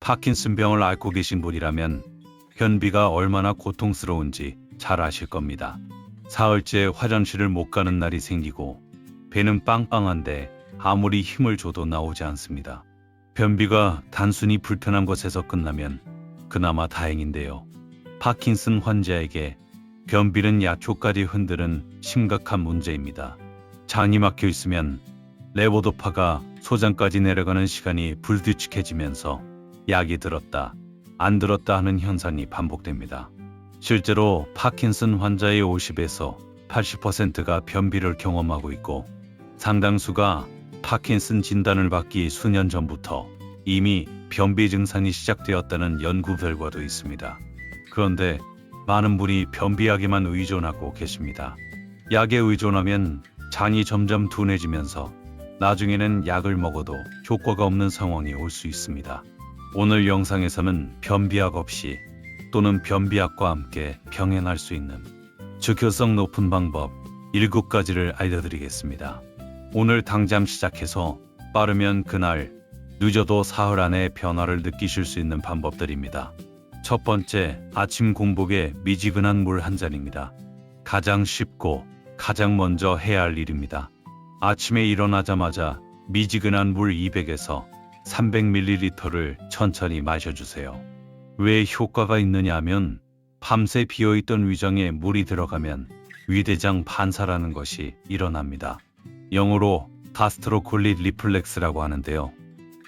파킨슨병을 앓고 계신 분이라면 변비가 얼마나 고통스러운지 잘 아실 겁니다. 사흘째 화장실을 못 가는 날이 생기고 배는 빵빵한데 아무리 힘을 줘도 나오지 않습니다. 변비가 단순히 불편한 것에서 끝나면 그나마 다행인데요. 파킨슨 환자에게 변비는 약효까지 흔드는 심각한 문제입니다. 장이 막혀 있으면 레보도파가 소장까지 내려가는 시간이 불규칙해지면서 약이 들었다, 안 들었다 하는 현상이 반복됩니다. 실제로 파킨슨 환자의 50에서 80%가 변비를 경험하고 있고 상당수가 파킨슨 진단을 받기 수년 전부터 이미 변비 증상이 시작되었다는 연구 결과도 있습니다. 그런데 많은 분이 변비약에만 의존하고 계십니다. 약에 의존하면 장이 점점 둔해지면서 나중에는 약을 먹어도 효과가 없는 상황이 올 수 있습니다. 오늘 영상에서는 변비약 없이 또는 변비약과 함께 병행할 수 있는 즉효성 높은 방법 7가지를 알려드리겠습니다. 오늘 당장 시작해서 빠르면 그날, 늦어도 사흘 안에 변화를 느끼실 수 있는 방법들입니다. 첫 번째, 아침 공복에 미지근한 물 한 잔입니다. 가장 쉽고 가장 먼저 해야 할 일입니다. 아침에 일어나자마자 미지근한 물 200에서 300ml를 천천히 마셔주세요. 왜 효과가 있느냐 하면 밤새 비어있던 위장에 물이 들어가면 위대장 반사라는 것이 일어납니다. 영어로 가스트로콜릿 리플렉스라고 하는데요.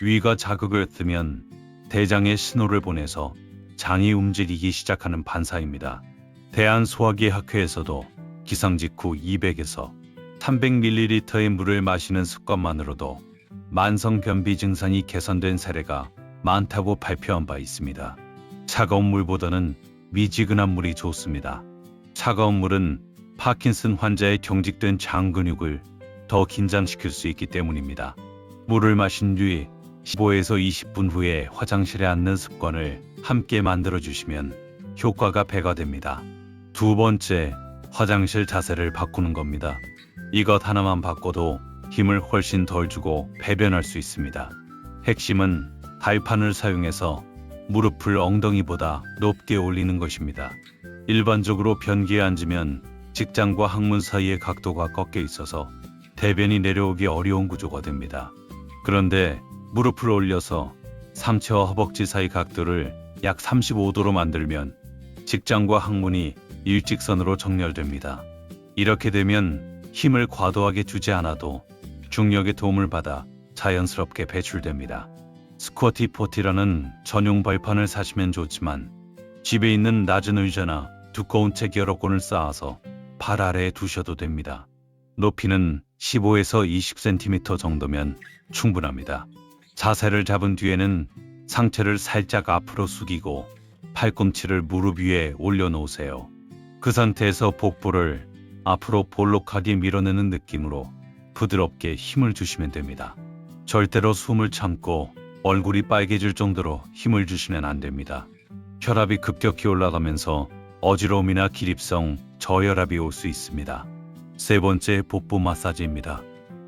위가 자극을 쓰면 대장에 신호를 보내서 장이 움직이기 시작하는 반사입니다. 대한소화기학회에서도 기상 직후 200에서 300ml의 물을 마시는 습관만으로도 만성 변비 증상이 개선된 사례가 많다고 발표한 바 있습니다. 차가운 물보다는 미지근한 물이 좋습니다. 차가운 물은 파킨슨 환자의 경직된 장 근육을 더 긴장시킬 수 있기 때문입니다. 물을 마신 뒤 15에서 20분 후에 화장실에 앉는 습관을 함께 만들어주시면 효과가 배가 됩니다. 두 번째, 화장실 자세를 바꾸는 겁니다. 이것 하나만 바꿔도 힘을 훨씬 덜 주고 배변할 수 있습니다. 핵심은 발판을 사용해서 무릎을 엉덩이보다 높게 올리는 것입니다. 일반적으로 변기에 앉으면 직장과 항문 사이의 각도가 꺾여 있어서 대변이 내려오기 어려운 구조가 됩니다. 그런데 무릎을 올려서 상체와 허벅지 사이 각도를 약 35도로 만들면 직장과 항문이 일직선으로 정렬됩니다. 이렇게 되면 힘을 과도하게 주지 않아도 중력의 도움을 받아 자연스럽게 배출됩니다. 스쿼티 포티라는 전용 발판을 사시면 좋지만 집에 있는 낮은 의자나 두꺼운 책 여러 권을 쌓아서 발 아래에 두셔도 됩니다. 높이는 15에서 20cm 정도면 충분합니다. 자세를 잡은 뒤에는 상체를 살짝 앞으로 숙이고 팔꿈치를 무릎 위에 올려놓으세요. 그 상태에서 복부를 앞으로 볼록하게 밀어내는 느낌으로 부드럽게 힘을 주시면 됩니다. 절대로 숨을 참고 얼굴이 빨개질 정도로 힘을 주시면 안 됩니다. 혈압이 급격히 올라가면서 어지러움이나 기립성 저혈압이 올 수 있습니다. 세 번째, 복부 마사지입니다.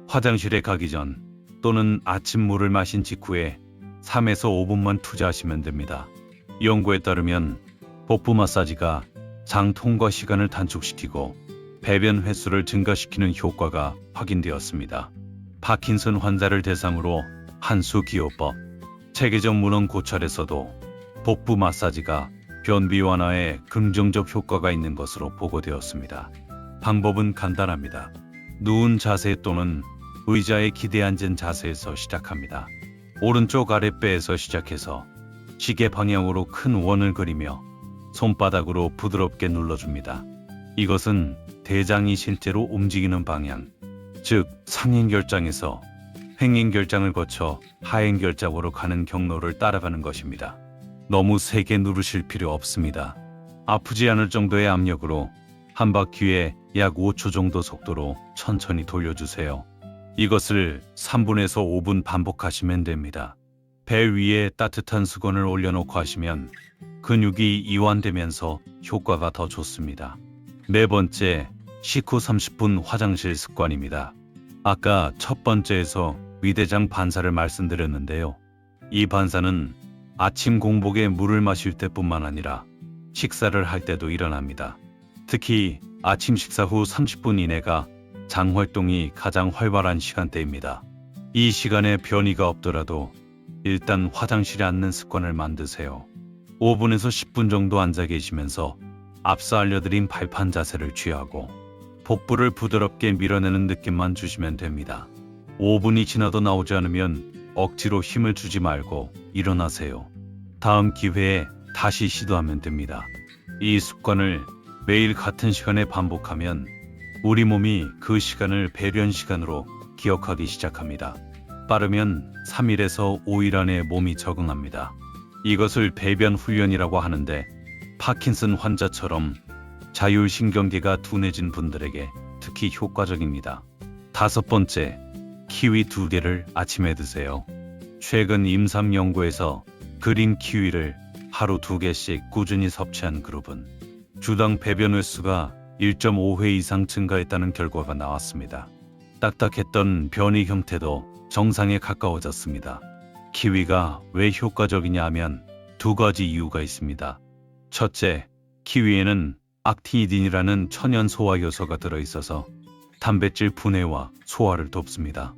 화장실에 가기 전 또는 아침 물을 마신 직후에 3에서 5분만 투자하시면 됩니다. 연구에 따르면 복부 마사지가 장 통과 시간을 단축시키고 배변 횟수를 증가시키는 효과가 확인되었습니다. 파킨슨 환자를 대상으로 한수 기호법, 체계적 문헌 고찰에서도 복부 마사지가 변비 완화에 긍정적 효과가 있는 것으로 보고되었습니다. 방법은 간단합니다. 누운 자세 또는 의자에 기대 앉은 자세에서 시작합니다. 오른쪽 아랫배에서 시작해서 시계 방향으로 큰 원을 그리며 손바닥으로 부드럽게 눌러줍니다. 이것은 대장이 실제로 움직이는 방향, 즉 상행결장에서 행행결장을 거쳐 하행결장으로 가는 경로를 따라가는 것입니다. 너무 세게 누르실 필요 없습니다. 아프지 않을 정도의 압력으로 한 바퀴에 약 5초 정도 속도로 천천히 돌려주세요. 이것을 3분에서 5분 반복하시면 됩니다. 배 위에 따뜻한 수건을 올려놓고 하시면 근육이 이완되면서 효과가 더 좋습니다. 네 번째, 식후 30분 화장실 습관입니다. 아까 첫 번째에서 위대장 반사를 말씀드렸는데요. 이 반사는 아침 공복에 물을 마실 때뿐만 아니라 식사를 할 때도 일어납니다. 특히 아침 식사 후 30분 이내가 장 활동이 가장 활발한 시간대입니다. 이 시간에 변이가 없더라도 일단 화장실에 앉는 습관을 만드세요. 5분에서 10분 정도 앉아 계시면서 앞서 알려드린 발판 자세를 취하고 복부를 부드럽게 밀어내는 느낌만 주시면 됩니다. 5분이 지나도 나오지 않으면 억지로 힘을 주지 말고 일어나세요. 다음 기회에 다시 시도하면 됩니다. 이 습관을 매일 같은 시간에 반복하면 우리 몸이 그 시간을 배련 시간으로 기억하기 시작합니다. 빠르면 3일에서 5일 안에 몸이 적응합니다. 이것을 배변 훈련이라고 하는데 파킨슨 환자처럼 자율신경계가 둔해진 분들에게 특히 효과적입니다. 5번째, 키위 2개를 아침에 드세요. 최근 임상 연구에서 그린 키위를 하루 2개씩 꾸준히 섭취한 그룹은 주당 배변 횟수가 1.5회 이상 증가했다는 결과가 나왔습니다. 딱딱했던 변이 형태도 정상에 가까워졌습니다. 키위가 왜 효과적이냐 하면 2가지 이유가 있습니다. 첫째, 키위에는 악티니딘이라는 천연 소화 요소가 들어있어서 단백질 분해와 소화를 돕습니다.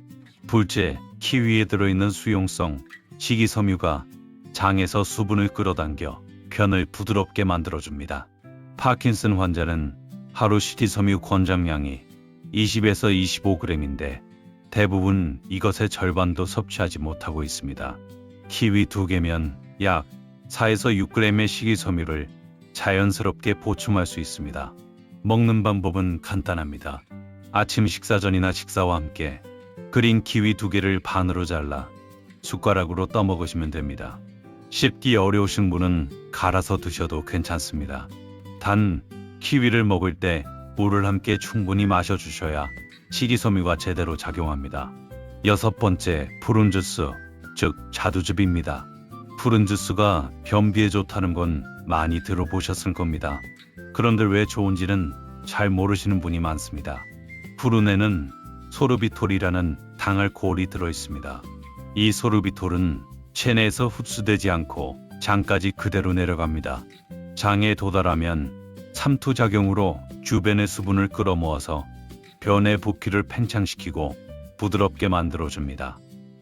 둘째, 키위에 들어있는 수용성 식이섬유가 장에서 수분을 끌어당겨 변을 부드럽게 만들어줍니다. 파킨슨 환자는 하루 식이섬유 권장량이 20에서 25g인데 대부분 이것의 절반도 섭취하지 못하고 있습니다. 키위 2개면 약 4에서 6g의 식이섬유를 자연스럽게 보충할 수 있습니다. 먹는 방법은 간단합니다. 아침 식사 전이나 식사와 함께 그린 키위 2개를 반으로 잘라 숟가락으로 떠먹으시면 됩니다. 씹기 어려우신 분은 갈아서 드셔도 괜찮습니다. 단, 키위를 먹을 때 물을 함께 충분히 마셔주셔야 식이섬유가 제대로 작용합니다. 6번째, 푸른 주스, 즉 자두즙입니다. 푸른 주스가 변비에 좋다는 건 많이 들어보셨을 겁니다. 그런데 왜 좋은지는 잘 모르시는 분이 많습니다. 푸른에는 소르비톨이라는 당알코올이 들어있습니다. 이 소르비톨은 체내에서 흡수되지 않고 장까지 그대로 내려갑니다. 장에 도달하면 삼투작용으로 주변의 수분을 끌어모아서 변의 부피를 팽창시키고 부드럽게 만들어줍니다.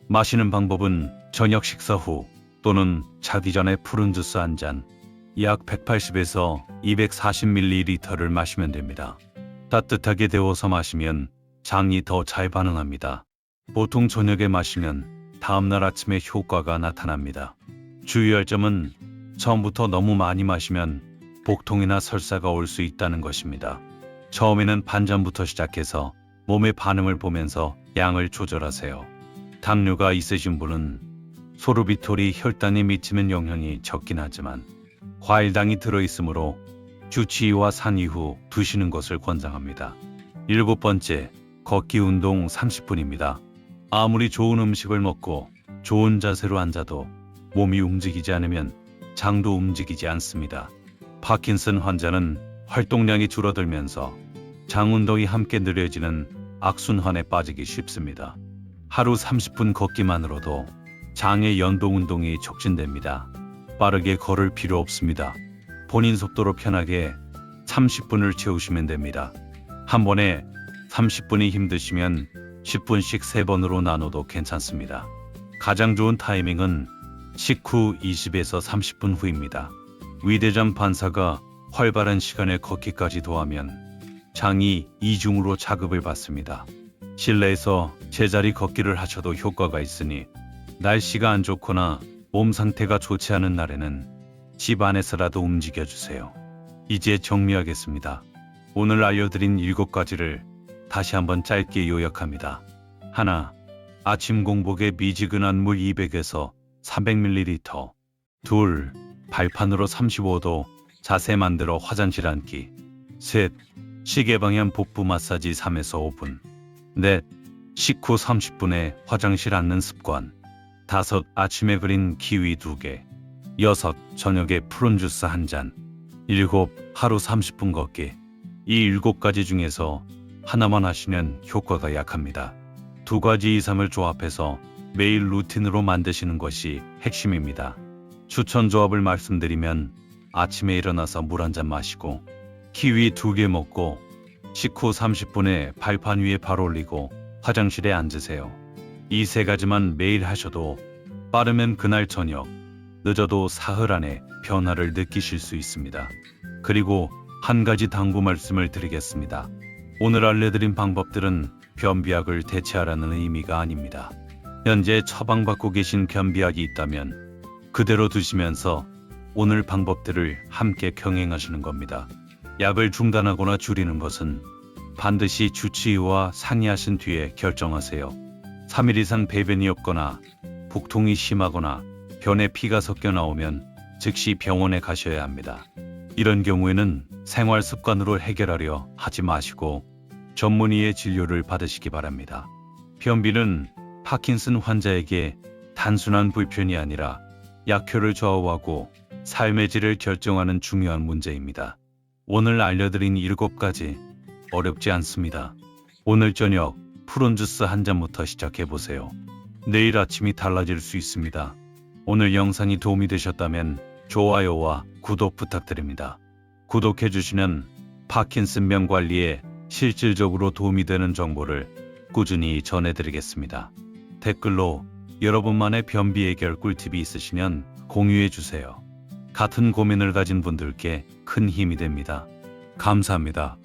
마시는 방법은 저녁 식사 후 또는 자기 전에 푸른 주스 한 잔, 약 180에서 240ml를 마시면 됩니다. 따뜻하게 데워서 마시면 장이 더 잘 반응합니다. 보통 저녁에 마시면 다음날 아침에 효과가 나타납니다. 주의할 점은 처음부터 너무 많이 마시면 복통이나 설사가 올 수 있다는 것입니다. 처음에는 반잔부터 시작해서 몸의 반응을 보면서 양을 조절하세요. 당뇨가 있으신 분은 소르비톨이 혈당에 미치는 영향이 적긴 하지만 과일당이 들어있으므로 주치의와 상의 후 드시는 것을 권장합니다. 7번째, 걷기 운동 30분입니다. 아무리 좋은 음식을 먹고 좋은 자세로 앉아도 몸이 움직이지 않으면 장도 움직이지 않습니다. 파킨슨 환자는 활동량이 줄어들면서 장 운동이 함께 느려지는 악순환에 빠지기 쉽습니다. 하루 30분 걷기만으로도 장의 연동 운동이 촉진됩니다. 빠르게 걸을 필요 없습니다. 본인 속도로 편하게 30분을 채우시면 됩니다. 한 번에 30분이 힘드시면 10분씩 3번으로 나눠도 괜찮습니다. 가장 좋은 타이밍은 식후 20에서 30분 후입니다. 위대장 반사가 활발한 시간에 걷기까지 더하면 장이 이중으로 자극을 받습니다. 실내에서 제자리 걷기를 하셔도 효과가 있으니 날씨가 안 좋거나 몸 상태가 좋지 않은 날에는 집 안에서라도 움직여주세요. 이제 정리하겠습니다. 오늘 알려드린 7가지를 다시 한번 짧게 요약합니다. 하나, 아침 공복에 미지근한 물 200에서 300ml. 둘, 발판으로 35도 자세 만들어 화장실 앉기. 셋, 시계 방향 복부 마사지 3에서 5분. 넷, 식후 30분에 화장실 앉는 습관. 다섯, 아침에 그린 키위 2개. 여섯, 저녁에 푸른 주스 한 잔. 일곱, 하루 30분 걷기. 이 7가지 중에서 하나만 하시면 효과가 약합니다. 2가지 이상을 조합해서 매일 루틴으로 만드시는 것이 핵심입니다. 추천 조합을 말씀드리면 아침에 일어나서 물 한 잔 마시고 키위 2개 먹고 식후 30분에 발판 위에 발 올리고 화장실에 앉으세요. 이 3가지만 매일 하셔도 빠르면 그날 저녁, 늦어도 사흘 안에 변화를 느끼실 수 있습니다. 그리고 한 가지 당부 말씀을 드리겠습니다. 오늘 알려드린 방법들은 변비약을 대체하라는 의미가 아닙니다. 현재 처방받고 계신 변비약이 있다면 그대로 드시면서 오늘 방법들을 함께 병행하시는 겁니다. 약을 중단하거나 줄이는 것은 반드시 주치의와 상의하신 뒤에 결정하세요. 3일 이상 배변이 없거나 복통이 심하거나 변에 피가 섞여 나오면 즉시 병원에 가셔야 합니다. 이런 경우에는 생활 습관으로 해결하려 하지 마시고 전문의의 진료를 받으시기 바랍니다. 변비는 파킨슨 환자에게 단순한 불편이 아니라 약효를 좌우하고 삶의 질을 결정하는 중요한 문제입니다. 오늘 알려드린 7가지 어렵지 않습니다. 오늘 저녁 푸른 주스 한 잔부터 시작해보세요. 내일 아침이 달라질 수 있습니다. 오늘 영상이 도움이 되셨다면 좋아요와 구독 부탁드립니다. 구독해주시면 파킨슨병 관리에 실질적으로 도움이 되는 정보를 꾸준히 전해드리겠습니다. 댓글로 여러분만의 변비 해결 꿀팁이 있으시면 공유해주세요. 같은 고민을 가진 분들께 큰 힘이 됩니다. 감사합니다.